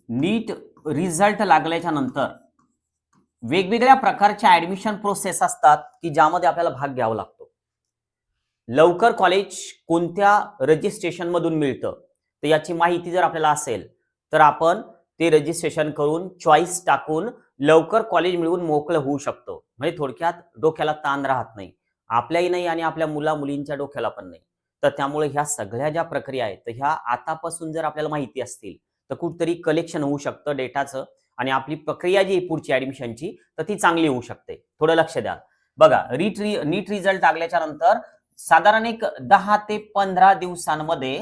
नीट result लागल्याच्या नंतर वेगवेगळ्या प्रकारच्या ऍडमिशन प्रोसेस असतात की ज्यामध्ये आपल्याला भाग घ्यावा लागतो. लवकर कॉलेज कोणत्या रजिस्ट्रेशन मधून मिळतं तर याची माहिती जर आपल्याला असेल तर आपण ते रजिस्ट्रेशन करून चॉईस टाकून लवकर कॉलेज मिळवून मोकळं होऊ शकतो. म्हणजे थोडक्यात डोक्याला ताण राहत नाही, आपल्याही नाही आणि आपल्या मुला मुलींच्या डोक्याला पण नाही. तर त्यामुळे ह्या सगळ्या ज्या प्रक्रिया आहेत तर ह्या आतापासून जर आपल्याला माहिती असतील तर कुठतरी कलेक्शन होऊ शकतं डेटाचं आणि आपली प्रक्रिया जी आहे पुढची ऍडमिशनची तर ती चांगली होऊ शकते. थोडं लक्ष द्या. बघा, नीट रिझल्ट लागल्याच्या नंतर साधारण एक 10 ते 15 दिवसांमध्ये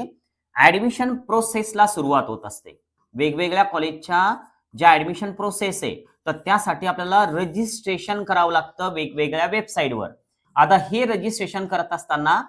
ऍडमिशन प्रोसेसला सुरुवात होत असते. वेगवेगळ्या कॉलेजच्या ज्या ऍडमिशन प्रोसेस आहे तर त्यासाठी आपल्याला रजिस्ट्रेशन करावं लागतं वेगवेगळ्या वेबसाईटवर. आता हे रजिस्ट्रेशन करत असताना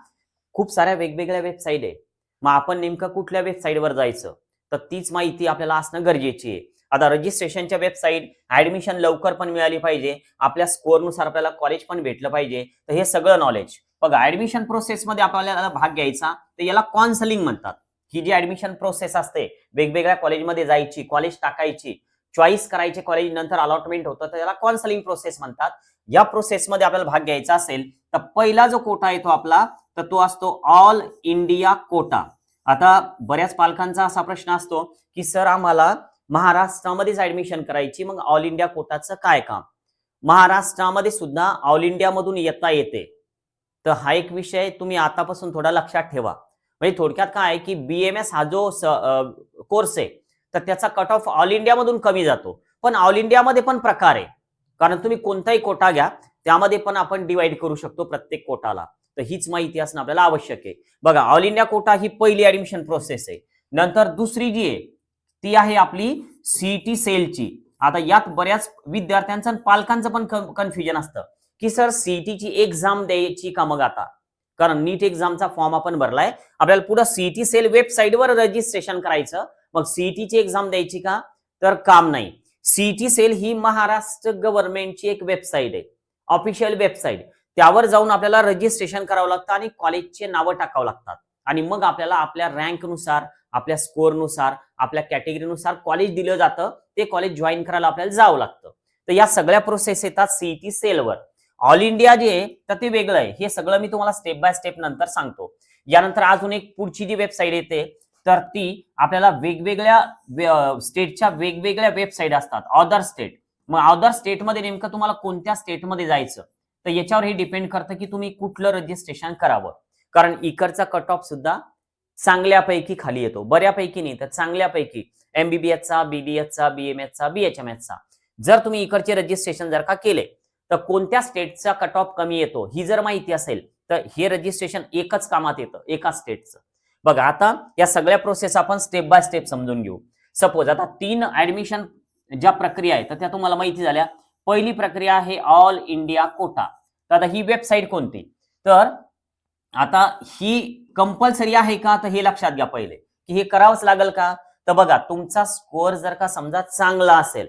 खूप साऱ्या वेगवेगळ्या वेबसाईट आहे. मग आपण नेमकं कुठल्या वेबसाईटवर जायचं तर तीच माहिती आपल्याला असणं गरजेची आहे. आता रजिस्ट्रेशनच्या वेबसाईट, ऍडमिशन लवकर पण मिळाली पाहिजे, आपल्या स्कोअरनुसार आपल्याला कॉलेज पण भेटलं पाहिजे, तर हे सगळं नॉलेज. बघा, ऍडमिशन प्रोसेसमध्ये आपल्याला भाग घ्यायचा तर याला काउन्सिलिंग म्हणतात. ही जी ऍडमिशन प्रोसेस असते वेगवेगळ्या कॉलेजमध्ये जायची, कॉलेज टाकायची, चॉईस करायचे कॉलेज, नंतर अलॉटमेंट होतं तर याला काउन्सिलिंग प्रोसेस म्हणतात. या प्रोसेसमध्ये आपल्याला भाग घ्यायचा असेल तर पहिला जो कोटा येतो आपला तर तो असतो ऑल इंडिया कोटा. आता बऱ्याच पालकांचा असा प्रश्न असतो की सर आम्हाला महाराष्ट्रामध्येच ऍडमिशन करायची, मग ऑल इंडिया कोटाचं काय काम? महाराष्ट्रामध्ये सुद्धा ऑल इंडिया मधून येता येते. तर हा एक विषय तुम्ही आतापासून थोडा लक्षात ठेवा. म्हणजे थोडक्यात काय आहे की बीएमएस हा जो कोर्स आहे तर त्याचा कट ऑफ ऑल इंडिया मधून कमी जातो. पण ऑल इंडियामध्ये पण प्रकार आहे, कारण तुम्ही कोणताही कोटा घ्या त्यामध्ये पण आपण डिवाइड करू शकतो प्रत्येक कोटाला. तर हीच माहिती असणं आपल्याला आवश्यक आहे. बघा, ऑल इंडिया कोटा ही पहिली ऍडमिशन प्रोसेस आहे. नंतर दुसरी जी आहे ती आहे आपली सीईटी सेलची. आता यात बऱ्याच विद्यार्थ्यांचं आणि पालकांचं पण कन्फ्युजन असतं की सर सीईटीची एक्झाम द्यायची का मग आता, कारण नीट एक्झामचा फॉर्म आपण भरलाय, आपल्याला पुढे सीईटी सेल वेबसाईटवर रजिस्ट्रेशन करायचं, मग सीईटीची एक्झाम द्यायची का? तर काम नाही. सीईटी सेल ही महाराष्ट्र गव्हर्नमेंटची एक वेबसाईट आहे, ऑफिशियल वेबसाईट. त्यावर जाऊन आपल्याला रजिस्ट्रेशन करावं लागतं आणि कॉलेजचे नावं टाकावं लागतात आणि मग आपल्याला आपल्या रँकनुसार, आपल्या स्कोअरनुसार, आपल्या कॅटेगरीनुसार कॉलेज दिलं जातं. ते कॉलेज जॉईन करायला आपल्याला जावं लागतं. तर या सगळ्या प्रोसेस येतात सीईटी सेलवर. ऑल इंडिया जे आहे तर ते वेगळं आहे. हे सगळं मी तुम्हाला स्टेप बाय स्टेप नंतर सांगतो. यानंतर अजून एक पुढची जी वेबसाईट येते तर ती आपल्याला वेगवेगळ्या स्टेटच्या वेगवेगळ्या वेबसाईट असतात, अदर स्टेट. मग अदर स्टेटमध्ये नेमकं तुम्हाला कोणत्या स्टेटमध्ये जायचं तर याच्यावर हे डिपेंड करतं की तुम्ही कुठलं रजिस्ट्रेशन करावं. कारण इकडचा कट ऑफ सुद्धा चांगल्यापैकी खाली येतो, बऱ्यापैकी नाही तर चांगल्यापैकी. एमबीबीएसचा, बीडीएसचा, बीएमएसचा, बीएचएमएसचा जर तुम्ही इकडचे रजिस्ट्रेशन जर का केले तर कोणत्या स्टेटचा कट ऑफ कमी येतो ही जर माहिती असेल तर हे रजिस्ट्रेशन एकच कामात येतं, एका स्टेटचं. बघा, आता या सगळ्या प्रोसेस आपण स्टेप बाय स्टेप समजून घेऊ. सपोज आता 3 ऍडमिशन ज्या प्रक्रिया आहेत तर त्या तुम्हाला माहिती झाल्या. पहिली प्रक्रिया आहे ऑल इंडिया कोटा. तर आता ही वेबसाईट कोणती, तर आता ही कंपल्सरी आहे का तर हे लक्षात घ्या पहिले की हे करावंच लागेल का. तर बघा, तुमचा स्कोअर जर का समजा चांगला असेल,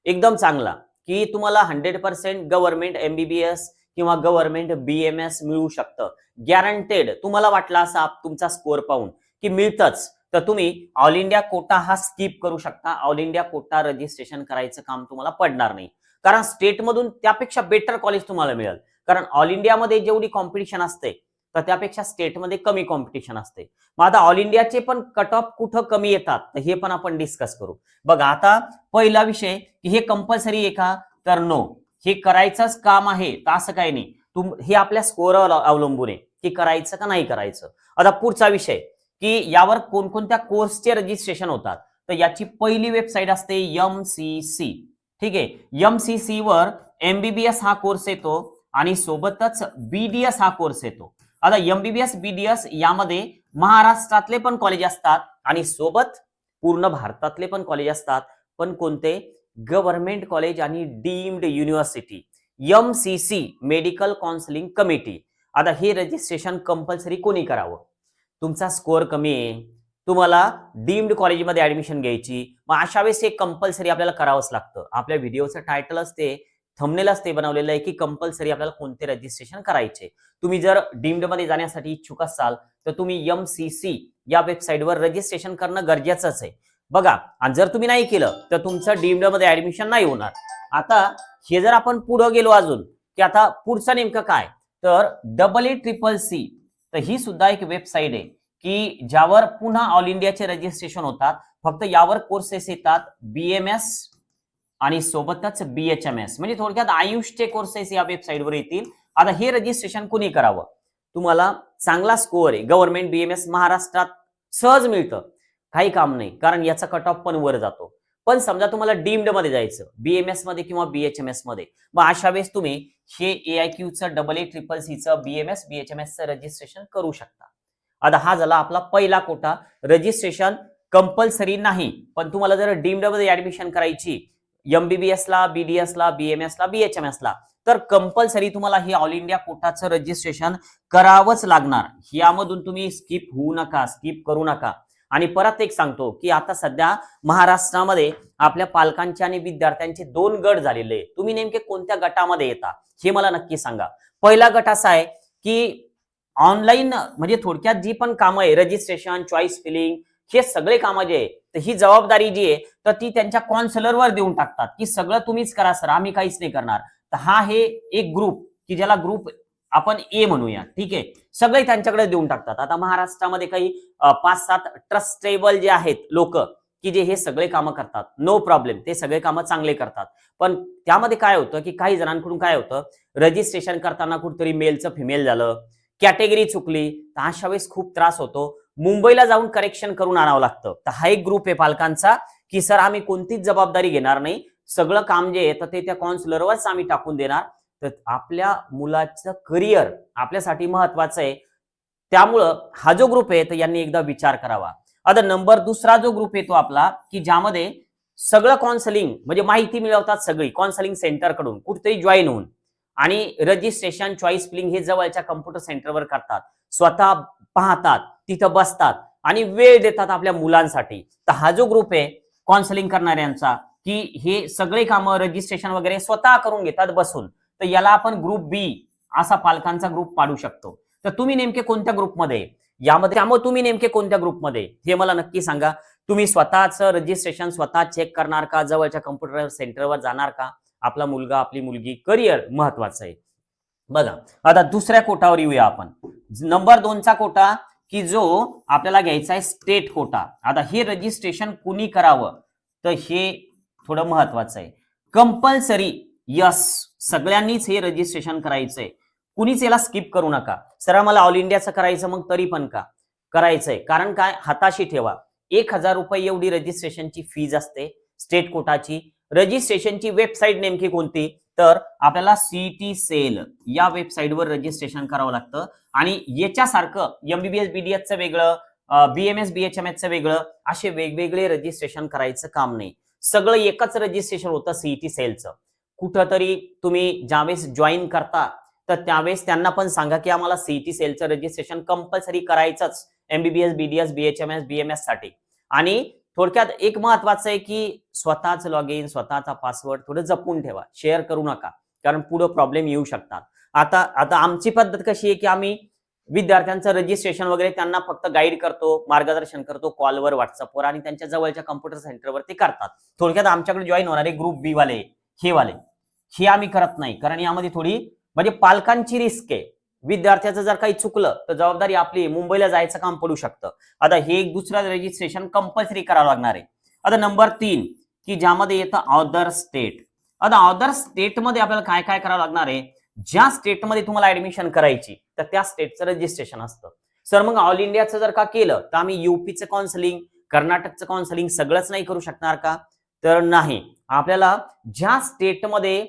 एकदम चांगला, की तुम्हाला 100% गव्हर्नमेंट एमबीबीएस किंवा गव्हर्नमेंट बीएमएस मिळू शकतं, गॅरंटेड. तुम्हाला वाटला असा तुमचा स्कोअर पाहून की मिळतच, तर तुम्ही ऑल इंडिया कोटा हा स्किप करू शकता. ऑल इंडिया कोटा रजिस्ट्रेशन करायचं काम तुम्हाला पडणार नाही, कारण स्टेटमधून त्यापेक्षा बेटर कॉलेज तुम्हाला मिळेल. कारण ऑल इंडियामध्ये जेवढी कॉम्पिटिशन असते तर त्यापेक्षा स्टेटमध्ये कमी कॉम्पिटिशन असते. मग आता ऑल इंडियाचे पण कट ऑफ कुठं कमी येतात तर हे पण आपण डिस्कस करू. बघा, आता पहिला विषय की हे कंपल्सरी आहे का तर नो, हे करायचंच काम आहे तर असं काही नाही. हे आपल्या स्कोअरवर अवलंबून आहे की करायचं का नाही करायचं. आता पुढचा विषय की यावर कोणकोणत्या कोर्सचे रजिस्ट्रेशन होतात तर याची पहिली वेबसाईट असते एमसीसी. ठीक आहे, एमसीसी वर एमबीबीएस हा कोर्स येतो आणि सोबतच बीडीएस हा कोर्स येतो. आता एमबीबीएस, बीडीएस यामध्ये महाराष्ट्रातले पण कॉलेज असतात आणि सोबत पूर्ण भारतातले पण कॉलेज असतात. पण कोणते? गव्हर्नमेंट कॉलेज आणि deemed university, MCC medical counselling committee. आता हे रजिस्ट्रेशन कंपल्सरी कोणी करावं? तुमचा स्कोअर कमी आहे, तुम्हाला डीम्ड कॉलेजमध्ये ऍडमिशन घ्यायची, मग अशा वेळेस हे कंपल्सरी आपल्याला करावंच लागतं. आपल्या व्हिडिओचं टायटलच ते, थंबनेलच ते बनवलेलं आहे की कंपल्सरी आपल्याला कोणते रजिस्ट्रेशन करायचे. तुम्ही जर डीम्ड मध्ये जाण्यासाठी इच्छुक असाल तर तुम्ही एमसीसी या वेबसाईटवर रजिस्ट्रेशन करणं गरजेचंच आहे. बघा, आणि जर तुम्ही नाही केलं तर तुमचं डीम्ड मध्ये ऍडमिशन नाही होणार. आता हे जर आपण पुढे गेलो अजून की आता पुढचं नेमकं काय, तर EECC, तर ही सुद्धा एक वेबसाईट आहे की ज्यावर पुन्हा ऑल इंडियाचे रजिस्ट्रेशन होतात. फक्त यावर कोर्सेस येतात BMS आणि सोबतच BHMS, म्हणजे थोडक्यात आयुषचे कोर्सेस या वेबसाईटवर येतील. आता हे रजिस्ट्रेशन कुणी करावं, तुम्हाला चांगला स्कोअर आहे, गव्हर्नमेंट BMS महाराष्ट्रात सहज मिळतं, काही काम नाही, कारण याचा कट ऑफ पण वर जातो. पण समजा तुम्हाला डीम्ड मध्ये जायचं, BMS मध्ये किंवा BHMS मध्ये, मग अशा वेळेस तुम्ही हे AIQचं EECCचं BMS BHMSचं रजिस्ट्रेशन करू शकता. आता हा झाला आपला पहिला कोटा. रजिस्ट्रेशन कंपल्सरी नाही, पण तुम्हाला जर डीम्ड मध्ये ऍडमिशन करायची MBBS ला, BDS ला, BMS ला, BHMS ला, तर कंपल्सरी तुम्हाला हे ऑल इंडिया कोटाचं रजिस्ट्रेशन करावंच लागणार. यामधून तुम्ही स्किप होऊ नका, स्किप करू नका. आणि परत एक सांगतो की आता सध्या महाराष्ट्रामध्ये आपल्या पालकांचे आणि विद्यार्थ्यांचे 2 गट झालेले आहेत. तुम्ही नेमके कोणत्या गटामध्ये येता हे मला नक्की सांगा. पहिला गट असा आहे की ऑनलाईन, म्हणजे थोडक्यात जी पण कामं आहे, रजिस्ट्रेशन, चॉईस फिलिंग, हे सगळे कामं जे आहे, तर ही जबाबदारी जी आहे तर ती त्यांच्या काउन्सिलरवर देऊन टाकतात की सगळं तुम्हीच करा सर, आम्ही काहीच नाही करणार. तर हा हे एक ग्रुप की ज्याला ग्रुप आपण ए म्हणूया, ठीक आहे, सगळे त्यांच्याकडे देऊन टाकतात. आता महाराष्ट्रामध्ये काही 5-7 ट्रस्टेबल जे आहेत लोक की जे हे सगळे कामं करतात, नो प्रॉब्लेम, ते सगळे कामं चांगले करतात. पण त्यामध्ये काय होतं की काही जणांकडून काय होतं, रजिस्ट्रेशन करताना कुठेतरी मेलचं फिमेल झालं, कॅटेगरी चुकली, तर अशा वेळेस खूप त्रास होतो. मुंबईला जाऊन करेक्शन करून आणावं लागतं. तर हा एक ग्रुप आहे पालकांचा की सर आम्ही कोणतीच जबाबदारी घेणार नाही, सगळं काम जे आहे तर ते त्या काउन्सिलरवरच आम्ही टाकून देणार. तर आपल्या मुलाचं करिअर आपल्यासाठी महत्वाचं आहे, त्यामुळं हा जो ग्रुप आहे तर यांनी एकदा विचार करावा. आता दुसरा जो ग्रुप येतो आपला की ज्यामध्ये सगळं काउन्सिलिंग, म्हणजे माहिती मिळवतात सगळी काउन्सिलिंग सेंटर कडून कुठेतरी जॉईन होऊन, आणि रजिस्ट्रेशन, चॉईस फिलिंग हे जवळच्या कम्प्युटर सेंटरवर करतात, स्वतः पाहतात, तिथं बसतात आणि वेळ देतात आपल्या मुलांसाठी. तर हा जो ग्रुप आहे काउन्सिलिंग करणाऱ्यांचा की हे सगळे कामं, रजिस्ट्रेशन वगैरे स्वतः करून घेतात बसून, तर याला आपण ग्रुप बी असा पालकांचा ग्रुप पाडू शकतो. तर तुम्ही नेमके कोणत्या ग्रुपमध्ये यामध्ये, त्यामुळे तुम्ही नेमके कोणत्या ग्रुपमध्ये हे मला नक्की सांगा. तुम्ही स्वतःच रजिस्ट्रेशन स्वतः चेक करणार का, जवळच्या कम्प्युटर सेंटरवर जाणार का, आपला मुलगा आपली मुलगी, करिअर महत्वाचं आहे. बघा, आता दुसऱ्या कोटावर येऊया आपण. नंबर 2चा कोटा की जो आपल्याला घ्यायचा आहे स्टेट कोटा. आता हे रजिस्ट्रेशन कुणी करावं, तर हे थोडं महत्वाचं आहे. कंपल्सरी यस, सगळ्यांनीच हे रजिस्ट्रेशन करायचंय, कुणीच याला स्किप करू नका. सर मला ऑल इंडियाचं करायचं, मग तरी पण का करायचंय, कारण काय, हाताशी ठेवा, 1000 रुपये एवढी रजिस्ट्रेशनची फीज असते स्टेट कोटाची. रजिस्ट्रेशनची वेबसाईट नेमकी कोणती, तर आपल्याला CET सेल या वेबसाईटवर रजिस्ट्रेशन करावं लागतं. आणि याच्यासारखं MBBS BDSचं वेगळं, BMS BHMSचं वेगळं, असे वेगवेगळे रजिस्ट्रेशन करायचं काम नाही, सगळं एकच रजिस्ट्रेशन होतं CET सेलचं. कुठंतरी तुम्ही ज्यावेळेस जॉईन करता तर त्यावेळेस त्यांना पण सांगा की आम्हाला CET सेलचं रजिस्ट्रेशन कंपल्सरी करायचंच MBBS BDS BHMS BMS साठी. आणि थोडक्यात एक महत्वाचं आहे की स्वतःच लॉग इन, स्वतःचा पासवर्ड थोडं जपून ठेवा, शेअर करू नका, कारण पुढे प्रॉब्लेम येऊ शकतात. आता आता आमची पद्धत कशी आहे की आम्ही विद्यार्थ्यांचं रजिस्ट्रेशन वगैरे त्यांना फक्त गाईड करतो, मार्गदर्शन करतो कॉलवर, व्हॉट्सअपवर, आणि त्यांच्या जवळच्या कम्प्युटर सेंटरवर ते करतात. थोडक्यात आमच्याकडे जॉईन होणारे ग्रुप बी वाले हे आम्ही करत नाही, कारण यामध्ये थोडी म्हणजे पालकांची रिस्क आहे. विद्यार्थ्याचं जर काही चुकलं तर जबाबदारी आपली, मुंबईला जायचं काम पडू शकतं. आता हे एक दुसरं रजिस्ट्रेशन कंपल्सरी करावं लागणार आहे. आता नंबर 3 की ज्यामध्ये येतं अदर स्टेट. आता अदर स्टेटमध्ये आपल्याला काय काय करावं लागणार आहे, ज्या स्टेटमध्ये तुम्हाला ऍडमिशन करायची तर त्या स्टेटचं रजिस्ट्रेशन असतं. सर मग ऑल इंडियाचं जर का केलं तर आम्ही UPचं काउन्सिलिंग, कर्नाटकचं काउन्सिलिंग सगळंच नाही करू शकणार का, तर नाही. आपल्याला ज्या स्टेटमध्ये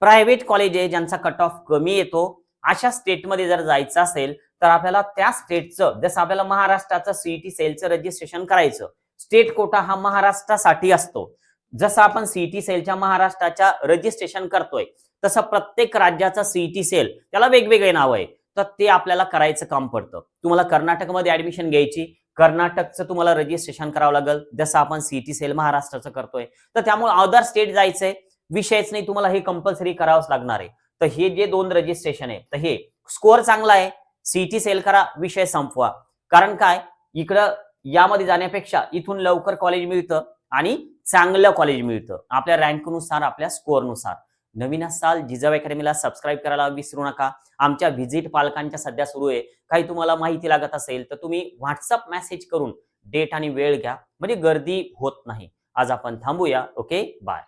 प्रायव्हेट कॉलेज आहे, ज्यांचा कट ऑफ कमी येतो, अशा स्टेटमध्ये जर जायचं असेल तर आपल्याला त्या स्टेटचं, जसं आपल्याला महाराष्ट्राचं CET सेलचं रजिस्ट्रेशन करायचं, स्टेट कोटा हा महाराष्ट्रासाठी असतो. जसं आपण CET सेलच्या महाराष्ट्राच्या रजिस्ट्रेशन करतोय तसं प्रत्येक राज्याचा CET सेल त्याला वेगवेगळे नाव आहे, तर ते आपल्याला करायचं काम पडतं. तुम्हाला कर्नाटकमध्ये ऍडमिशन घ्यायची, कर्नाटकचं तुम्हाला रजिस्ट्रेशन करावं लागेल, जसं आपण CET सेल महाराष्ट्राचं करतोय. तर त्यामुळे अदर स्टेट जायचंय, विषयच नाही, तुम्हाला हे कंपल्सरी करावंच लागणार आहे. तर हे जे 2 रजिस्ट्रेशन आहे, तर हे स्कोअर चांगला आहे, CET सेल करा, विषय संपवा. कारण काय, इकडं यामध्ये जाण्यापेक्षा इथून लवकर कॉलेज मिळतं आणि चांगलं कॉलेज मिळतं आपल्या रँकनुसार, आपल्या स्कोअरनुसार. नवीन असाल जिजाऊ अकॅडमीला सबस्क्राईब करायला विसरू नका. आमच्या व्हिजिट पालकांच्या सध्या सुरू आहे. काही तुम्हाला माहिती लागत असेल तर तुम्ही व्हॉट्सअप मेसेज करून डेट आणि वेळ घ्या, म्हणजे गर्दी होत नाही. आज आपण थांबूया. Okay, bye.